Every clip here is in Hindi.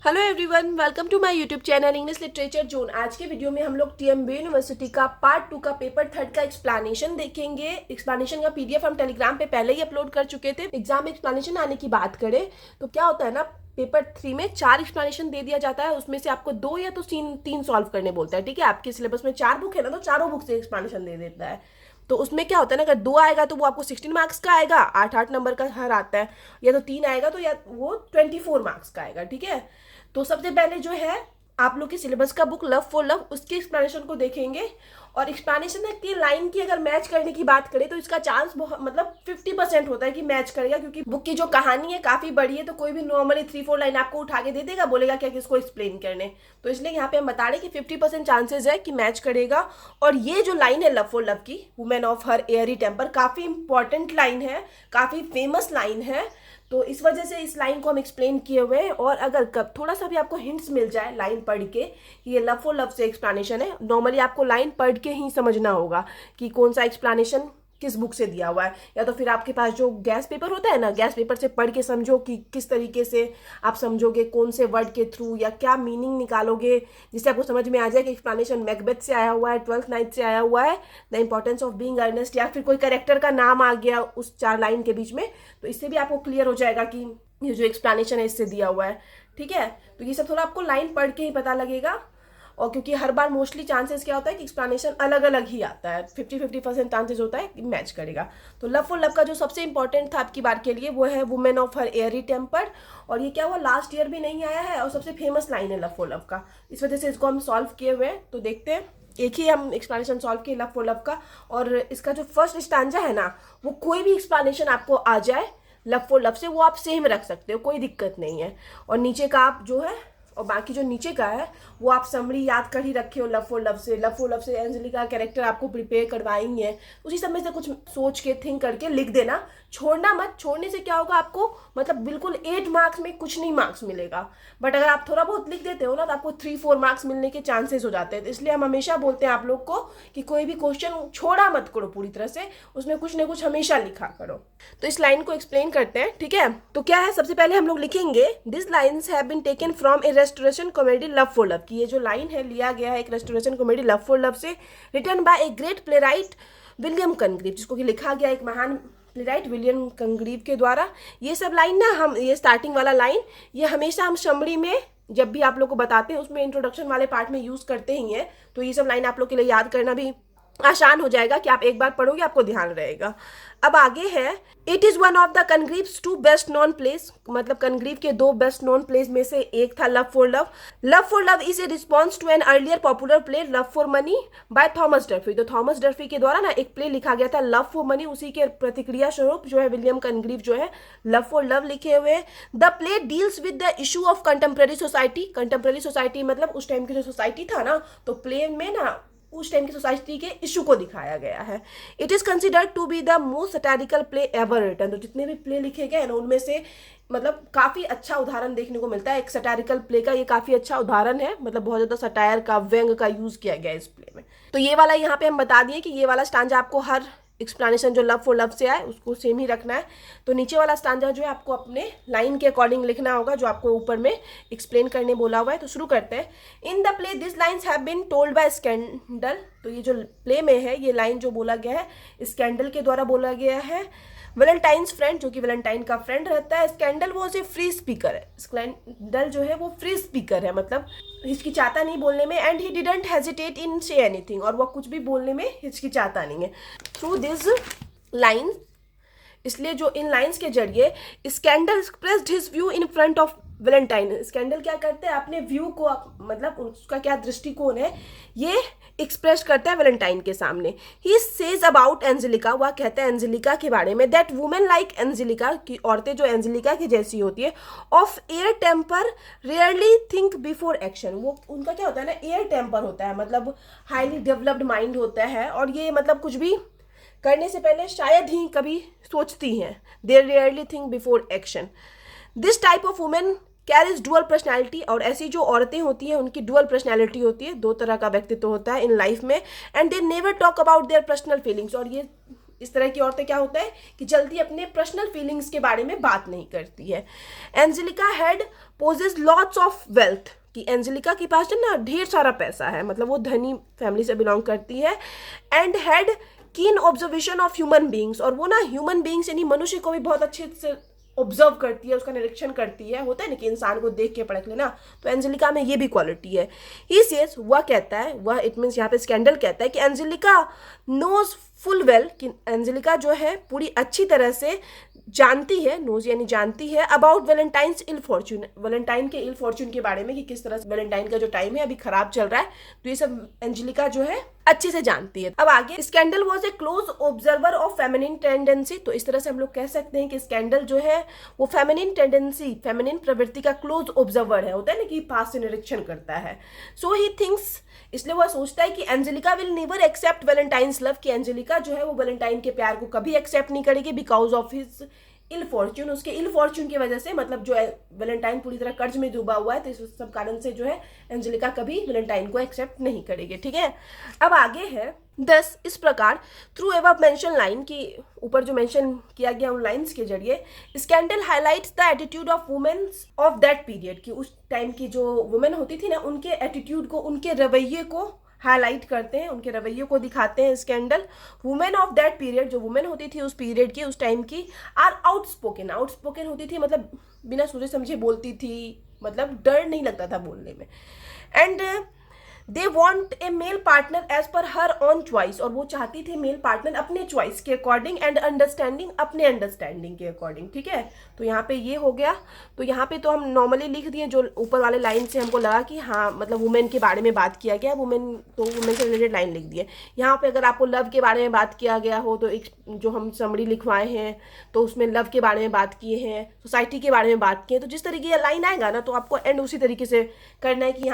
Hello everyone, welcome to my YouTube channel English literature zone. आज के वीडियो में हम लोग टीएमबी यूनिवर्सिटी का पार्ट 2 का पेपर थर्ड का एक्सप्लेनेशन देखेंगे। एक्सप्लेनेशन का पीडीएफ हम टेलीग्राम पे पहले ही अपलोड कर चुके थे। एग्जाम में एक्सप्लेनेशन आने की बात करें तो क्या होता है ना, पेपर 3 में 4 एक्सप्लेनेशन दे दिया जाता है, उसमें से आपको 2 या तो तीन सॉल्व करने बोलता है। ठीक है, आपके सिलेबस में 4 बुक है ना, तो चारों बुक से एक्सप्लेनेशन दे देता है। तो उसमें क्या होता है ना, अगर 2 आएगा तो वो आपको 16 मार्क्स का आएगा, 8 नंबर का हर आता है, या तो 3 आएगा तो या वो 24 मार्क्स का आएगा। ठीक है, तो सबसे पहले जो है आप लोग के सिलेबस का बुक लव फॉर लव, उसके एक्सप्लेनेशन को देखेंगे। और एक्सप्लेनेशन की लाइन की अगर मैच करने की बात करें तो इसका चांस बहुत मतलब 50% होता है कि मैच करेगा, क्योंकि बुक की जो कहानी है काफी बड़ी है, तो कोई भी नॉर्मली 3-4 लाइन आपको उठा के दे देगा, बोलेगा क्या कि इसको एक्सप्लेन करने। तो इसलिए यहाँ पे हम बता रहे हैं कि 50% चांसेस है कि मैच करेगा। और ये जो लाइन है लव फॉर लव की, women of her airy temper, काफी इंपॉर्टेंट लाइन है, काफी फेमस लाइन है। तो इस वजह से इस लाइन को हम एक्सप्लेन किए हुए हैं। और अगर कब थोड़ा सा भी आपको हिंट्स मिल जाए लाइन पढ़ के कि ये लव फॉर लव से एक्सप्लेनेशन है, नॉर्मली आपको लाइन पढ़ के ही समझना होगा कि कौन सा एक्सप्लेनेशन किस बुक से दिया हुआ है। या तो फिर आपके पास जो गैस पेपर होता है ना, गैस पेपर से पढ़ के समझो कि किस तरीके से आप समझोगे, कौन से वर्ड के थ्रू या क्या मीनिंग निकालोगे, जिससे आपको समझ में आ जाए कि एक्सप्लेनेशन मैकबेथ से आया हुआ है, 12th नाइट से आया हुआ है, the importance of being earnest, या फिर कोई कैरेक्टर का नाम आ गया उस 4 लाइन के बीच में। तो इससे भी आपको क्लियर हो जाएगा कि ये जो एक्सप्लेनेशन है इससे दिया हुआ है। ठीक है, तो ये सब थोड़ा आपको लाइन पढ़ के ही पता लगेगा। और क्योंकि हर बार मोस्टली चांसेस क्या होता है कि एक्सप्लेनेशन अलग अलग ही आता है, 50-50% चांसेस होता है कि मैच करेगा। तो लव फॉर लव का जो सबसे इंपॉर्टेंट था आपकी बार के लिए वो है women of her airy temper. और ये क्या हुआ, लास्ट ईयर भी नहीं आया है और सबसे फेमस लाइन है लव फॉर लव का, इस वजह से इसको हम सॉल्व किए हुए हैं। तो देखते हैं, एक ही हम एक्सप्लेनेशन सॉल्व किए लव फॉर लव का। और इसका जो फर्स्ट स्टैंजा है ना, वो कोई भी एक्सप्लेनेशन आपको आ जाए लव फॉर लव से, वो आप सेम रख सकते हो, कोई दिक्कत नहीं है। और नीचे का आप जो है, और बाकी जो नीचे का है वो आप समरी याद कर ही रखे हो लव फॉर लव से। लव फॉर लव से एंजेलिका कैरेक्टर आपको प्रिपेयर करवाएंगे है, उसी सब में से कुछ सोच के थिंक करके लिख देना, छोड़ना मत। छोड़ने से क्या होगा, आपको मतलब बिल्कुल 8 मार्क्स में कुछ नहीं मार्क्स मिलेगा। बट अगर आप थोड़ा बहुत लिख देते हो ना, तो आपको 3-4 मार्क्स मिलने के चांसेस हो जाते हैं। तो इसलिए हम हमेशा बोलते हैं आप लोग को कि कोई भी क्वेश्चन छोड़ा मत करो पूरी तरह से, उसमें कुछ ना कुछ हमेशा लिखा करो। तो इस लाइन को एक्सप्लेन करते हैं। ठीक है, तो क्या है, सबसे पहले हम लोग लिखेंगे this lines have been taken from a restoration comedy love for love, की ये जो लाइन है लिया गया है एक restoration comedy love for love से, written by a great playwright William Congreve, जिसको कि लिखा गया एक महान प्ले राइट विलियम कंग्रीव के द्वारा। ये सब लाइन ना, हम ये स्टार्टिंग वाला लाइन ये हमेशा हम समरी में जब भी आप लोग को बताते हैं उसमें इंट्रोडक्शन वाले पार्ट में यूज करते ही हैं। तो ये सब लाइन आप लोग के लिए याद करना भी आसान हो जाएगा कि आप एक बार पढ़ोगे आपको ध्यान रहेगा। अब आगे है, it is one of the Congreve's 2 best known plays, मतलब कनग्रीव के 2 बेस्ट नॉन प्लेस में से एक था love for love. Love for love is a response to an earlier popular play love for money by Thomas Durfey. तो थॉमस डर्फी के द्वारा ना एक प्ले लिखा गया था लव फॉर मनी, उसी के प्रतिक्रिया स्वरूप जो है विलियम कनग्रीव जो है लव फॉर लव लिखे हुए हैं। The play deals with the issue of contemporary society. Contemporary society मतलब उस टाइम की जो सोसाइटी था ना, तो प्ले में ना उस टाइम की सोसाइटी के इशू को दिखाया गया है। It is considered to be the most satirical play ever written. तो जितने भी प्ले लिखे गए ना उनमें से मतलब काफी अच्छा उदाहरण देखने को मिलता है एक सटारिकल प्ले का, ये काफी अच्छा उदाहरण है, मतलब बहुत ज्यादा सटायर का, व्यंग का यूज किया गया है इस प्ले में। तो ये वाला यहाँ पे हम बता दिए कि ये वाला स्टांजा आपको हर एक्सप्लेनेशन जो लव फॉर लव से आए उसको सेम ही रखना है। तो नीचे वाला स्टांजा जो है आपको अपने लाइन के अकॉर्डिंग लिखना होगा, जो आपको ऊपर में एक्सप्लेन करने बोला हुआ है। तो शुरू करते हैं। In the play this lines have been told by scandal. तो ये जो प्ले में है ये लाइन जो बोला गया है स्कैंडल के द्वारा बोला गया है। वैलेंटाइन्स फ्रेंड, जो कि वैलेंटाइन का फ्रेंड रहता है। स्कैंडल वो से फ्री स्पीकर है, स्कैंडल जो है वो फ्री स्पीकर है, मतलब हिचकिचाता नहीं बोलने में। And he didn't hesitate in say anything, और वो कुछ भी बोलने में हिचकिचाता नहीं है। थ्रू दिस लाइन, इसलिए जो इन लाइंस के जरिए scandal expressed his view in front of Valentine. Scandal क्या करते हैं, अपने व्यू को मतलब उसका क्या दृष्टिकोण है ये एक्सप्रेस करता है वैलेंटाइन के सामने। ही सेज अबाउट एंजेलिका, वह कहता है एंजेलिका के बारे में, दैट वुमेन लाइक एंजेलिका, की औरतें जो एंजेलिका की जैसी होती है, of air temper rarely think before action. वो उनका क्या होता है ना, एयर टेम्पर होता है, मतलब हाईली डेवलप्ड माइंड होता है, और ये मतलब कुछ भी करने से पहले शायद ही कभी सोचती हैं। They rarely think before action. This type of women carries dual personality, और ऐसी जो औरतें होती हैं उनकी डुअल पर्सनैलिटी होती है, 2 तरह का व्यक्तित्व होता है इन लाइफ में। And they never talk about their personal feelings, और ये इस तरह की औरतें क्या होता है कि जल्दी अपने पर्सनल फीलिंग्स के बारे में बात नहीं करती है। Angelica had possess lots of wealth, कि एंजेलिका के पास जो ना ढेर सारा पैसा है, मतलब वो धनी फैमिली से बिलोंग करती है। एंड हैड कीन ऑब्जर्वेशन ऑफ ह्यूमन बींग्स, और वो ना ह्यूमन बींग्स यानी मनुष्य को भी बहुत अच्छे से ऑब्जर्व करती है, उसका निरीक्षण करती है। होता है ना कि इंसान को देख के परख लेना, तो एंजेलिका में ये भी क्वालिटी है। ही सेज, वह कहता है, वह इट मीन्स यहाँ पे स्कैंडल कहता है कि एंजेलिका नोज फुल वेल, कि एंजेलिका जो है पूरी अच्छी तरह से जानती है, नोज यानी जानती है, about Valentine's ill fortune, Valentine के इल फॉर्च्यून के बारे में कि किस तरह से वैलेंटाइन का जो टाइम है अभी खराब चल रहा है, तो ये सब एंजेलिका जो है अच्छे से जानती है। अब आगे, scandal was a close observer of feminine tendency, तो इस तरह से हम लोग कह सकते हैं कि स्कैंडल जो है वो फेमिनिन टेंडेंसी, फेमिनिन प्रवृत्ति का क्लोज ऑब्जर्वर है, होता है ना कि पास से निरीक्षण करता है। सो ही थिंक्स, इसलिए वह सोचता है कि Angelica will never accept Valentine's love, कि एंजेलिका जो है वो वैलेंटाइन के प्यार को कभी एक्सेप्ट नहीं करेगी, because of his ill fortune, उसके इल फॉर्च्यून की वजह से, मतलब जो वैलेंटाइन पूरी तरह कर्ज में डूबा हुआ है, तो इस सब कारण से जो है एंजेलिका कभी वैलेंटाइन को एक्सेप्ट नहीं करेगी। ठीक है, अब आगे है 10, इस प्रकार थ्रू एवर मेंशन लाइन, की ऊपर जो मेंशन किया गया उन लाइंस के जरिए, scandal highlights the attitude of women of that period, की उस टाइम की जो वुमेन होती थी ना, उनके एटीट्यूड को, उनके रवैये को हाईलाइट करते हैं, उनके रवैये को दिखाते हैं scandal. Women of that period, जो वुमेन होती थी उस पीरियड की, उस टाइम की, आर आउटस्पोकन, आउटस्पोकन होती थी मतलब बिना सोचे समझे बोलती थी, मतलब डर नहीं लगता था बोलने में। And they want a male partner as per her own choice, और वो चाहती थी मेल पार्टनर अपने चॉइस के अकॉर्डिंग, एंड अंडरस्टैंडिंग अपने अंडरस्टैंडिंग के अकॉर्डिंग। ठीक है, तो यहाँ पे ये हो गया। तो यहाँ पे तो हम नॉर्मली लिख दिए, जो ऊपर वाले लाइन से हमको लगा कि हाँ मतलब वुमेन के बारे में बात किया गया, वुमेन, तो वुमेन से रिलेटेड लाइन लिख दिए। यहाँ पे अगर आपको लव के बारे में बात किया गया हो, तो एक जो हम समरी लिखवाए हैं तो उसमें लव के बारे में बात किए हैं, सोसाइटी के बारे में बात किए, तो जिस तरीके का लाइन आएगा ना, तो आपको एंड उसी तरीके से करना है कि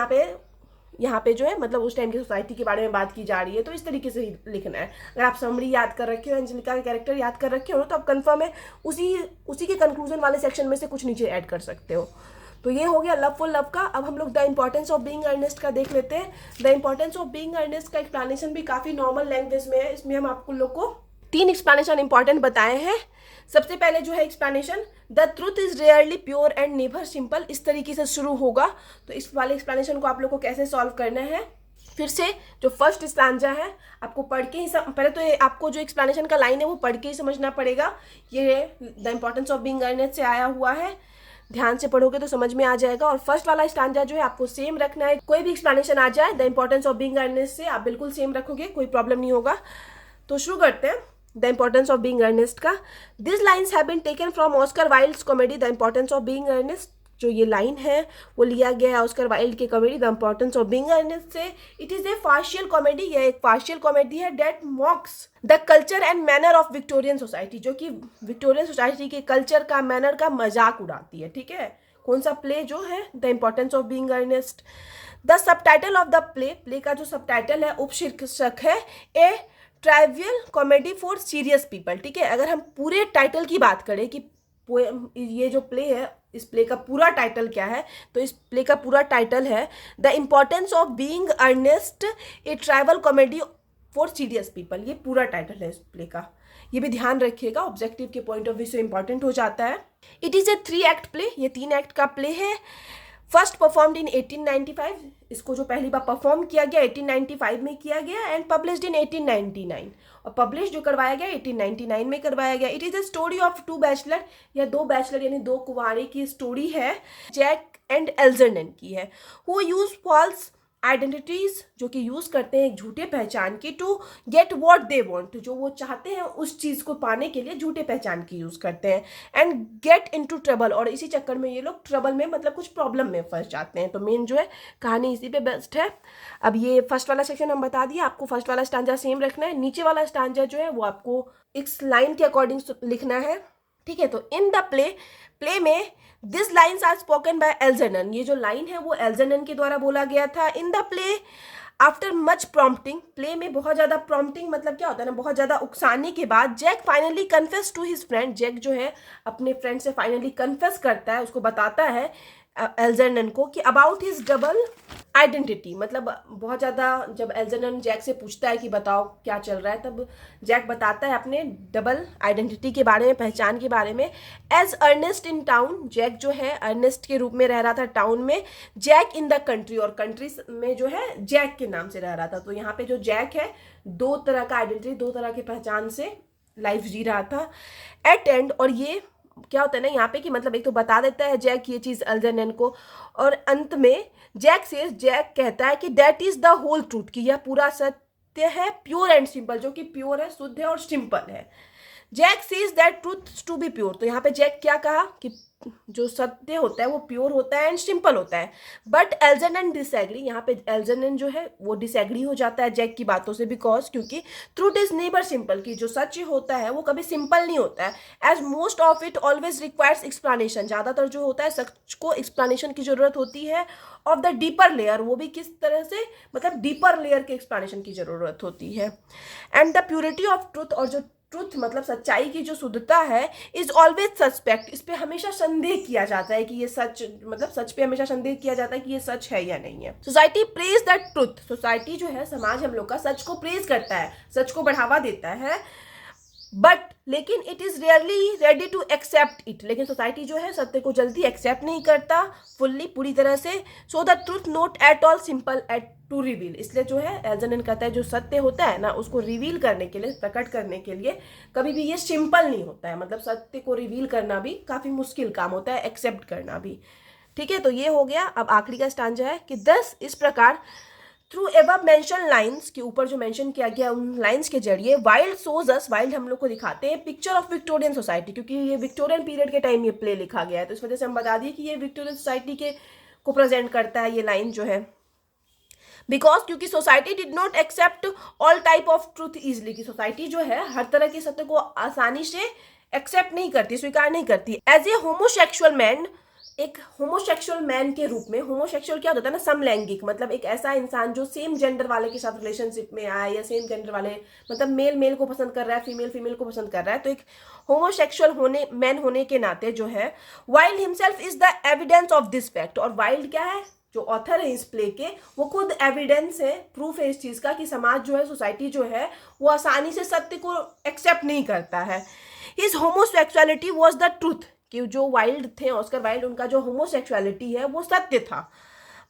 यहाँ पे जो है मतलब उस टाइम की सोसाइटी के बारे में बात की जा रही है, तो इस तरीके से ही लिखना है। अगर आप समरी याद कर रखे हो, एंजेलिका का कैरेक्टर याद कर रखे हो, तो आप कंफर्म है उसी के कंक्लूजन वाले सेक्शन में से कुछ नीचे ऐड कर सकते हो। तो ये हो गया लव फॉर लव का। अब हम लोग the importance of being earnest का देख लेते हैं। The importance of being earnest का एक्सप्लेनेशन भी काफ़ी नॉर्मल लैंग्वेज में है। इसमें हम आपको लोग को 3 एक्सप्लेनेशन इंपॉर्टेंट बताए हैं। सबसे पहले जो है explanation, the truth is rarely pure and never simple, इस तरीके से शुरू होगा। तो इस वाले एक्सप्लेनेशन को आप लोग को कैसे सॉल्व करना है, फिर से जो फर्स्ट स्टांजा है आपको पढ़ के ही पहले तो ये आपको जो एक्सप्लेनेशन का लाइन है वो पढ़ के ही समझना पड़ेगा। ये the importance of being earnest से आया हुआ है, ध्यान से पढ़ोगे तो समझ में आ जाएगा। और फर्स्ट वाला स्टांजा जो है आपको सेम रखना है, कोई भी एक्सप्लेनेशन आ जाए the importance of being earnest से आप बिल्कुल सेम रखोगे, कोई प्रॉब्लम नहीं होगा। तो शुरू करते हैं the importance of being earnest का। This lines have been taken from Oscar Wilde's comedy the importance of being earnest. जो ये लाइन है वो लिया गया है ऑस्कर वाइल्ड की comedy the importance of being earnest से। It is a farcical comedy, यह एक फार्शियल कॉमेडी है that mocks the culture and manner of Victorian society, जो कि विक्टोरियन सोसाइटी के कल्चर का, मैनर का मजाक उड़ाती है। ठीक है, कौन सा प्ले जो है the importance of being earnest. The subtitle of the play का जो सबटाइटल है, उपशीर्षक है a trivial comedy for serious people. ठीक है, अगर हम पूरे टाइटल की बात करें कि ये जो प्ले है इस प्ले का पूरा टाइटल क्या है, तो इस प्ले का पूरा टाइटल है the importance of being earnest a trivial comedy for serious people. ये पूरा टाइटल है इस प्ले का, ये भी ध्यान रखिएगा, ऑब्जेक्टिव के पॉइंट ऑफ व्यू से इंपॉर्टेंट हो जाता है। It is a 3 act play, ये 3 एक्ट का प्ले है। फर्स्ट परफॉर्म्ड इन 1895, इसको जो पहली बार परफॉर्म किया गया 1895 में किया गया, एंड पब्लिश्ड इन 1899, और पब्लिश जो करवाया गया 1899 में करवाया गया। It is a story of 2 bachelor, या 2 बैचलर यानी 2 कुंवारे की स्टोरी है, जैक एंड एल्जरनन की है, हु यूज फॉल्स आइडेंटिटीज, जो कि यूज करते हैं एक झूठे पहचान की, to get what they want, जो वो चाहते हैं उस चीज को पाने के लिए झूठे पहचान की यूज करते हैं, एंड गेट इनटू ट्रबल, और इसी चक्कर में ये लोग ट्रबल में मतलब कुछ प्रॉब्लम में फंस जाते हैं। तो मेन जो है कहानी इसी पे बेस्ट है। अब ये फर्स्ट वाला सेक्शन हम बता दिया, आपको फर्स्ट वाला स्टांजा सेम रखना है, नीचे वाला स्टांजा जो है वो आपको इस लाइन के अकॉर्डिंग लिखना है। ठीक है, तो इन द प्ले में this lines are spoken by Algernon, ये जो लाइन है वो एल्जरनन के द्वारा बोला गया था। इन the play after much prompting, play में बहुत ज़्यादा प्रॉम्प्टिंग मतलब क्या होता है ना, बहुत ज़्यादा उकसाने के बाद Jack finally confess to his friend, Jack जो है अपने फ्रेंड से फाइनली कन्फेस करता है, उसको बताता है एल्जरनन को कि अबाउट हिज आइडेंटिटी, मतलब बहुत ज़्यादा जब एल्जेनन जैक से पूछता है कि बताओ क्या चल रहा है, तब जैक बताता है अपने डबल आइडेंटिटी के बारे में, पहचान के बारे में। As Ernest in town, Jack जो है अर्नेस्ट के रूप में रह रहा था टाउन में, जैक इन द कंट्री, और कंट्री में जो है जैक के नाम से रह रहा था। तो यहाँ पे जो जैक है दो तरह का आइडेंटिटी, दो तरह की पहचान से लाइफ जी रहा था। एट एंड, और ये क्या होता है ना यहाँ पे कि मतलब एक तो बता देता है जैक ये चीज़ एल्जेनन को, और अंत में जैक कहता है कि that is the whole truth, कि यह पूरा सत्य है, प्योर एंड सिंपल, जो कि प्योर है, शुद्ध है और सिंपल है। Jack sees that truth to be pure, तो यहाँ पे जैक क्या कहा कि जो सत्य होता है वो प्योर होता है एंड सिंपल होता है। बट एल्जेनन डिसएग्री, यहाँ पे एल्जेनन जो है वो डिसएग्री हो जाता है जैक की बातों से, बिकॉज क्योंकि ट्रूथ इज नेवर सिंपल, कि जो सच होता है वो कभी सिंपल नहीं होता है। As most of it always requires explanation, ज़्यादातर जो होता है सच को एक्सप्लेनेशन की जरूरत होती है। ऑफ द डीपर लेयर, वो भी किस तरह से, मतलब डीपर लेयर के एक्सप्लेनेशन की जरूरत होती है। And the purity of truth, और जो ट्रुथ मतलब सच्चाई की जो शुद्धता है, इज ऑलवेज सस्पेक्ट, इस पे हमेशा संदेह किया जाता है कि ये सच, मतलब सच पे हमेशा संदेह किया जाता है कि ये सच है या नहीं है। Society praise the truth, society जो है, समाज हम लोग का सच को प्रेज करता है, सच को बढ़ावा देता है। बट लेकिन it is rarely ready to accept it, लेकिन सोसाइटी जो है सत्य को जल्दी एक्सेप्ट नहीं करता फुल्ली, पूरी तरह से। So the truth not at all simple at to reveal, इसलिए जो है एल्जेनन कहता है जो सत्य होता है ना उसको रिवील करने के लिए, प्रकट करने के लिए कभी भी ये सिंपल नहीं होता है, मतलब सत्य को रिवील करना भी काफ़ी मुश्किल काम होता है, एक्सेप्ट करना भी। ठीक है, तो ये हो गया। अब आखिरी का स्टांजा है कि दस, इस प्रकार, थ्रू एबव मेंशन लाइन्स, के ऊपर जो मेंशन किया गया उन लाइन्स के जरिए, वाइल्ड सोज अस, वाइल्ड हम लोग को दिखाते हैं पिक्चर ऑफ विक्टोरियन सोसाइटी, क्योंकि ये विक्टोरियन पीरियड के टाइम ये प्ले लिखा गया है, तो इस वजह से हम बता दिए कि ये विक्टोरियन सोसाइटी के को प्रेजेंट करता है ये लाइन जो है। बिकॉज क्योंकि society did not accept all type of truth easily, की सोसाइटी जो है हर तरह के सत्य को आसानी से एक्सेप्ट नहीं करती, स्वीकार नहीं करती। एज ए होमोसेक्सुअल मैन, एक होमोसेक्सुअल मैन के रूप में, होमोसेक्सुअल क्या होता है ना, समलैंगिक, मतलब एक ऐसा इंसान जो सेम जेंडर वाले के साथ रिलेशनशिप में आए, या सेम जेंडर वाले, मतलब मेल मेल को पसंद कर रहा है, फीमेल फीमेल को पसंद कर रहा है, तो एक होमोसेक्सुअल मैन होने के नाते जो है, wild himself is the evidence of this fact, और वाइल्ड क्या है, जो ऑथर है इस प्ले के, वो खुद एविडेंस है, प्रूफ है इस चीज़ का कि समाज जो है, सोसाइटी जो है, वो आसानी से सत्य को एक्सेप्ट नहीं करता है। His homosexuality was the truth, कि जो वाइल्ड थे, ऑस्कर वाइल्ड, उनका जो होमोसेक्सुअलिटी है वो सत्य था।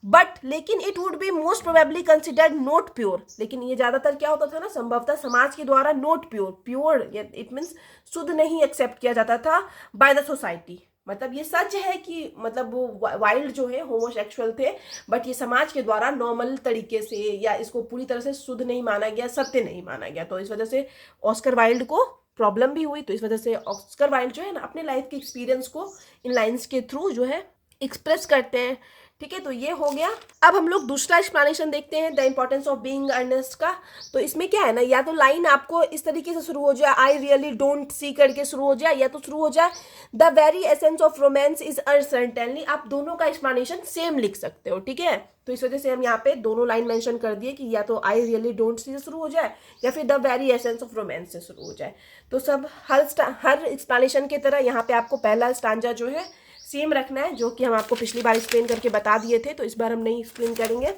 बट लेकिन it would be most probably considered not pure, लेकिन ये ज़्यादातर क्या होता था ना, संभवतः समाज के द्वारा not pure, pure it means शुद्ध नहीं एक्सेप्ट किया जाता था बाय द सोसाइटी। मतलब ये सच है कि मतलब वो वाइल्ड जो है होमोसेक्सुअल थे, बट ये समाज के द्वारा नॉर्मल तरीके से, या इसको पूरी तरह से शुद्ध नहीं माना गया, सत्य नहीं माना गया, तो इस वजह से ऑस्कर वाइल्ड को प्रॉब्लम भी हुई। तो इस वजह से ऑस्कर वाइल्ड जो है ना अपने लाइफ के एक्सपीरियंस को इन लाइंस के थ्रू जो है एक्सप्रेस करते हैं। ठीक है, तो ये हो गया। अब हम लोग दूसरा एक्सप्लेनेशन देखते हैं, the importance of being earnest का। तो इसमें क्या है ना, या तो लाइन आपको इस तरीके से शुरू हो जाए, आई रियली डोंट सी करके शुरू हो जाए, या तो शुरू हो जाए the very essence of romance is uncertainly. आप दोनों का एक्सप्लेनेशन सेम लिख सकते हो। ठीक है, तो इस वजह से हम यहाँ पे दोनों लाइन मेंशन कर दिए कि या तो आई रियली डोंट सी से शुरू हो जाए, या फिर the very essence of romance से शुरू हो जाए। तो सब हर एक्सप्लेनेशन की तरह यहाँ पे आपको पहला स्टांजा जो है सेम रखना है, जो कि हम आपको पिछली बार एक्सप्लेन करके बता दिए थे, तो इस बार हम नहीं एक्सप्लेन करेंगे।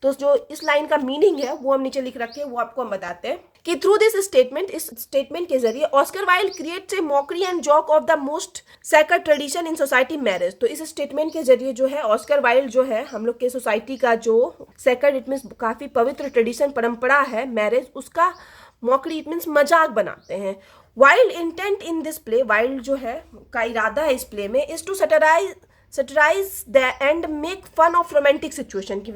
तो जो इस लाइन का मीनिंग है वो हम नीचे लिख रखे हैं, वो आपको हम बताते हैं कि थ्रू दिस स्टेटमेंट, इस स्टेटमेंट के जरिए Oscar Wilde creates a mockery and joke of the most sacred tradition in society, marriage. तो इस स्टेटमेंट के जरिए जो है ऑस्कर वाइल्ड जो है हम लोग के सोसाइटी का जो सैक्रेड इट मीन्स काफ़ी पवित्र ट्रेडिशन, परंपरा है मैरिज, उसका मॉकरी इट मीन्स मजाक बनाते हैं। Wilde intent in this play, Wilde जो है का इरादा है इस प्ले में, is to satirise the and make fun of romantic situation, की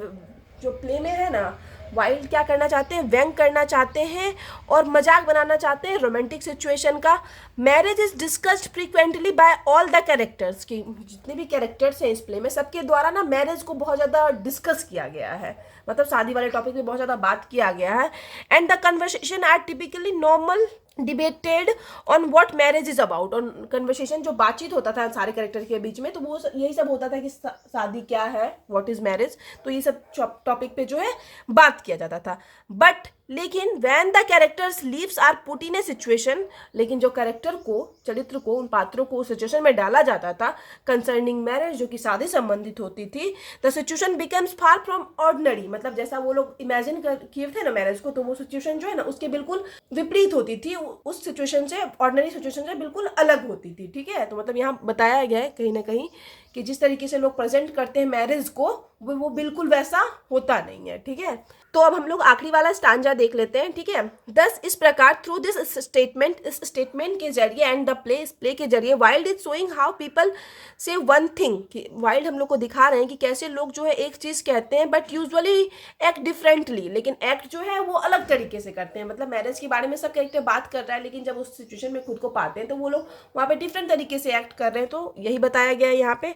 जो प्ले में है ना, वाइल्ड क्या करना चाहते हैं, व्यंग करना चाहते हैं और मजाक बनाना चाहते हैं रोमांटिक सिचुएशन का। Marriage is discussed frequently by all the characters, की जितने भी कैरेक्टर्स हैं इस प्ले में, सबके द्वारा ना मैरिज को बहुत ज़्यादा डिस्कस किया गया है, मतलब शादी वाले टॉपिक पे बहुत ज़्यादा बात किया गया है। And the conversation are typically normal debated on what marriage is about, और कन्वर्सेशन जो बातचीत होता था सारे कैरेक्टर के बीच में, तो वो यही सब होता था कि शादी क्या है, व्हाट इज मैरिज, तो ये सब टॉपिक पे जो है बात किया जाता था। बट लेकिन when the characters lives are put in a situation, लेकिन जो कैरेक्टर को, चरित्र को, उन पात्रों को उस सिचुएशन में डाला जाता था कंसर्निंग मैरिज, जो कि शादी संबंधित होती थी, the situation becomes far from ordinary, मतलब जैसा वो लोग इमेजिन कर किए थे ना मैरिज को, तो वो सिचुएशन जो है ना उसके बिल्कुल विपरीत होती थी, उस सिचुएशन से, ऑर्डिनरी सिचुएशन से बिल्कुल अलग होती थी। ठीक है, तो मतलब यहाँ बताया गया है कहीं ना कहीं कि जिस तरीके से लोग प्रेजेंट करते हैं मैरिज को, वो बिल्कुल वैसा होता नहीं है। ठीक है, तो अब हम लोग आखिरी वाला स्टांजा देख लेते हैं। ठीक है, दस इस प्रकार थ्रू दिस स्टेटमेंट, इस स्टेटमेंट के जरिए एंड द प्ले, इस प्ले के जरिए, wild is showing how people से वन थिंग, कि वाइल्ड हम लोग को दिखा रहे हैं कि कैसे लोग जो है एक चीज़ कहते हैं बट यूजुअली एक्ट डिफरेंटली, लेकिन एक्ट जो है वो अलग तरीके से करते हैं। मतलब मैरिज के बारे में सब कैरेक्टर बात कर रहा है, लेकिन जब उस सिचुएशन में खुद को पाते हैं तो वो लोग वहाँ पे डिफरेंट तरीके से एक्ट कर रहे हैं। तो यही बताया गया है यहाँ पे,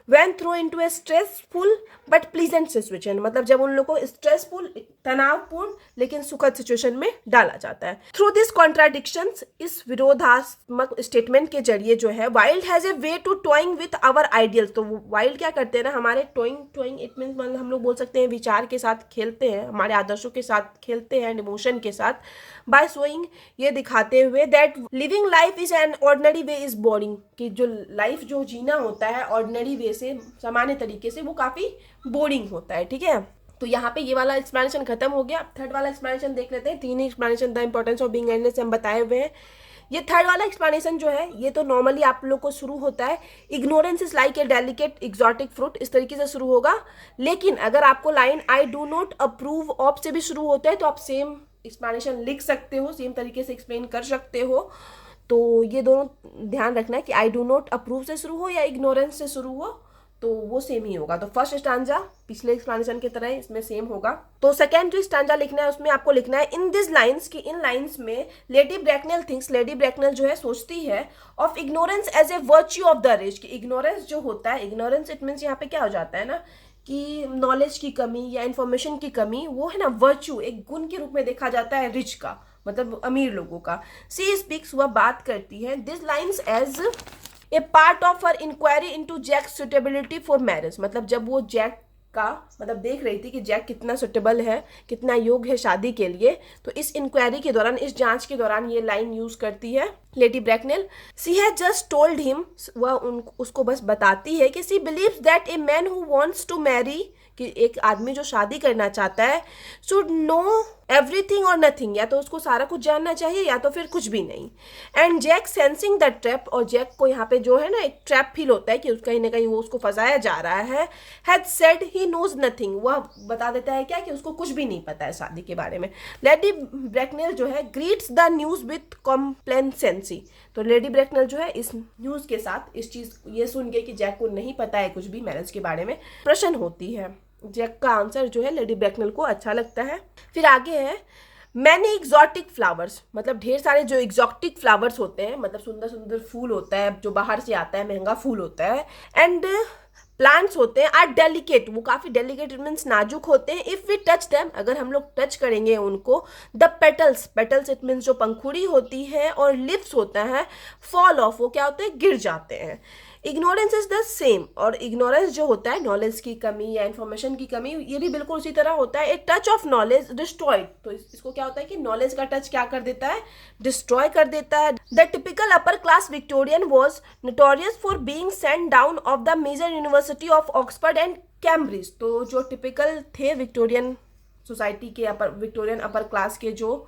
when throw into a stressful but pleasant situation, मतलब जब उन लोगों को स्ट्रेसफुल, तनावपूर्ण लेकिन सुखद सिचुएशन में डाला जाता है। थ्रू दिस कॉन्ट्राडिक्शंस, इस विरोधात्मक स्टेटमेंट के जरिए जो है, Wilde has a way to toying with our ideals, तो वाइल्ड क्या करते हैं ना, हमारे टॉइंग इट मीन्स मतलब हम लोग बोल सकते हैं विचार के साथ खेलते हैं, हमारे आदर्शों के साथ खेलते हैं, इमोशन के साथ, बाय शोइंग, ये दिखाते हुए that living life is an ordinary way is boring, कि जो लाइफ जो जीना होता है ऑर्डिनरी वे से, सामान्य तरीके से, वो काफ़ी बोरिंग होता है। ठीक है, तो यहाँ पे ये वाला एक्सप्लेनेशन खत्म हो गया। थर्ड वाला एक्सप्लेनेशन देख लेते हैं। तीन explanation the importance of being endless हम बताए हुए हैं। ये थर्ड वाला एक्सप्लेनेशन जो है, ये तो नॉर्मली आप लोग को शुरू होता है, ignorance is like a delicate exotic fruit, इस तरीके से शुरू होगा। लेकिन अगर आपको line I do not approve of से भी शुरू होता है तो आप सेम एक्सप्लेनेशन लिख सकते हो, सेम तरीके से एक्सप्लेन कर सकते हो। तो ये दोनों ध्यान रखना है कि आई डू नॉट अप्रूव से शुरू हो या इग्नोरेंस से शुरू हो, तो वो सेम ही होगा। तो फर्स्ट स्टांजा पिछले एक्सप्लेनेशन की तरह इसमें सेम होगा। तो सेकेंड जो स्टांजा लिखना है उसमें आपको लिखना है इन दिस लाइन्स, की इन लाइन्स में Lady Bracknell thinks, Lady Bracknell जो है सोचती है, of ignorance as a virtue of the rich, कि इग्नोरेंस जो होता है, इग्नोरेंस इट मीन्स यहाँ पे क्या हो जाता है ना कि नॉलेज की कमी या इन्फॉर्मेशन की कमी, वो है ना वर्च्यू, एक गुण के रूप में देखा जाता है रिच का, मतलब अमीर लोगों का। सी स्पीक्स, वह बात करती है, this lines as a part of her inquiry into Jack suitability for marriage, मतलब जब वो जैक का मतलब देख रही थी कि जैक कितना सुटेबल है, कितना योग्य है शादी के लिए, तो इस इंक्वायरी के दौरान, इस जांच के दौरान ये लाइन यूज करती है Lady Bracknell. She has just told him, वह उसको बस बताती है कि she believes that a man who wants to marry, कि एक आदमी जो शादी करना चाहता है, शुड नो एवरीथिंग और नथिंग, या तो उसको सारा कुछ जानना चाहिए या तो फिर कुछ भी नहीं। And Jack sensing the trap, और जैक को यहाँ पे जो है ना एक ट्रैप फील होता है कि कहीं ना कहीं वो उसको फंसाया जा रहा है, had said he knows nothing, वह बता देता है क्या कि उसको कुछ भी नहीं पता है शादी के बारे में। लेडी ब्रैकनेल जो है greets the news with complacency, तो लेडी ब्रैकनेल जो है इस न्यूज के साथ, इस चीज ये सुन के कि जैक को नहीं पता है कुछ भी मैरिज के बारे में, प्रसन्न होती है। जैक का आंसर जो है लेडी ब्रैकनेल को अच्छा लगता है। फिर आगे है मैनी एग्जॉटिक फ्लावर्स, मतलब ढेर सारे जो एग्जॉटिक फ्लावर्स होते हैं, मतलब सुंदर सुंदर फूल होता है जो बाहर से आता है, महंगा फूल होता है, एंड प्लांट्स होते हैं, आर डेलिकेट, वो काफ़ी डेलिकेट मीन्स नाजुक होते हैं। इफ़ वी टच देम, अगर हम लोग टच करेंगे उनको, the petals, petals it means जो पंखुड़ी होती है, और लिप्स होता है, फॉल ऑफ, वो क्या होते हैं, गिर जाते हैं। इग्नोरेंस इज द सेम, और इग्नोरेंस जो होता है नॉलेज की कमी या इन्फॉर्मेशन की कमी, ये भी बिल्कुल उसी तरह होता है। A touch of knowledge destroyed, तो इसको क्या होता है कि नॉलेज का टच क्या कर देता है, डिस्ट्रॉय कर देता है। The typical upper class Victorian was notorious for being sent down of the major university of Oxford and Cambridge, तो जो टिपिकल थे विक्टोरियन सोसाइटी के, विक्टोरियन अपर क्लास के जो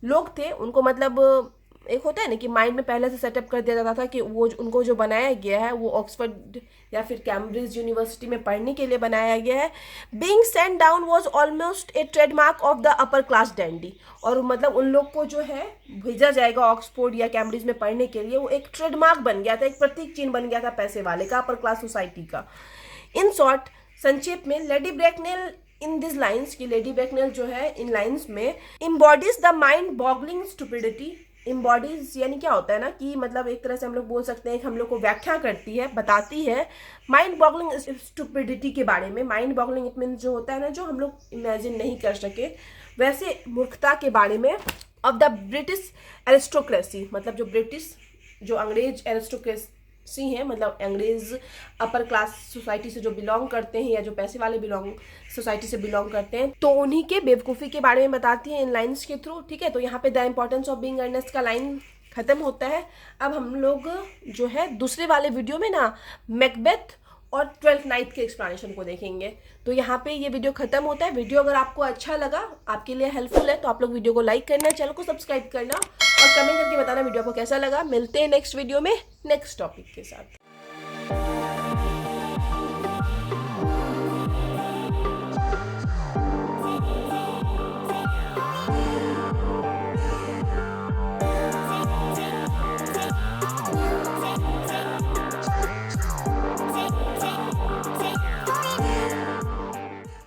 लोग थे, उनको मतलब एक होता है ना कि माइंड में पहले से सेटअप कर दिया जाता था कि वो उनको जो बनाया गया है वो ऑक्सफोर्ड या फिर कैम्ब्रिज यूनिवर्सिटी में पढ़ने के लिए बनाया गया है। Being sent down was almost A trademark of the upper class dandy, और मतलब उन लोग को जो है भेजा जाएगा ऑक्सफोर्ड या कैम्ब्रिज में पढ़ने के लिए, वो एक ट्रेडमार्क बन गया था, एक प्रतीक चिन्ह बन गया था पैसे वाले का, अपर क्लास सोसाइटी का। इन शॉर्ट, संक्षेप में, लेडी ब्रैकनेल इन दिस लाइन्स, की लेडी ब्रैकनेल जो है इन लाइन्स में इम्बॉडीज द माइंड बॉगलिंग स्टुपिडिटी, इम्बॉडीज यानी क्या होता है ना कि मतलब एक तरह से हम लोग बोल सकते हैं कि हम लोग को व्याख्या करती है, बताती है माइंड बॉगलिंग स्टुपिडिटी के बारे में। माइंड बॉगलिंग इट मीन्स जो होता है ना, जो हम लोग इमेजिन नहीं कर सके वैसे मूर्खता के बारे में, ऑफ द ब्रिटिश एरिस्टोक्रेसी, मतलब जो ब्रिटिश जो अंग्रेज सी हैं, मतलब अंग्रेज अपर क्लास सोसाइटी से जो बिलोंग करते हैं या जो पैसे वाले सोसाइटी से बिलोंग करते हैं, तो उन्हीं के बेवकूफ़ी के बारे में बताती हैं इन लाइन्स के थ्रू। ठीक है, तो यहाँ पे the importance of being earnest का लाइन खत्म होता है। अब हम लोग जो है दूसरे वाले वीडियो में ना मैकबेथ और 12th नाइट के एक्सप्लेनेशन को देखेंगे। तो यहाँ पे ये वीडियो खत्म होता है। वीडियो अगर आपको अच्छा लगा, आपके लिए हेल्पफुल है, तो आप लोग वीडियो को लाइक करना, चैनल को सब्सक्राइब करना और कमेंट करके बताना वीडियो को कैसा लगा। मिलते हैं नेक्स्ट वीडियो में नेक्स्ट टॉपिक के साथ।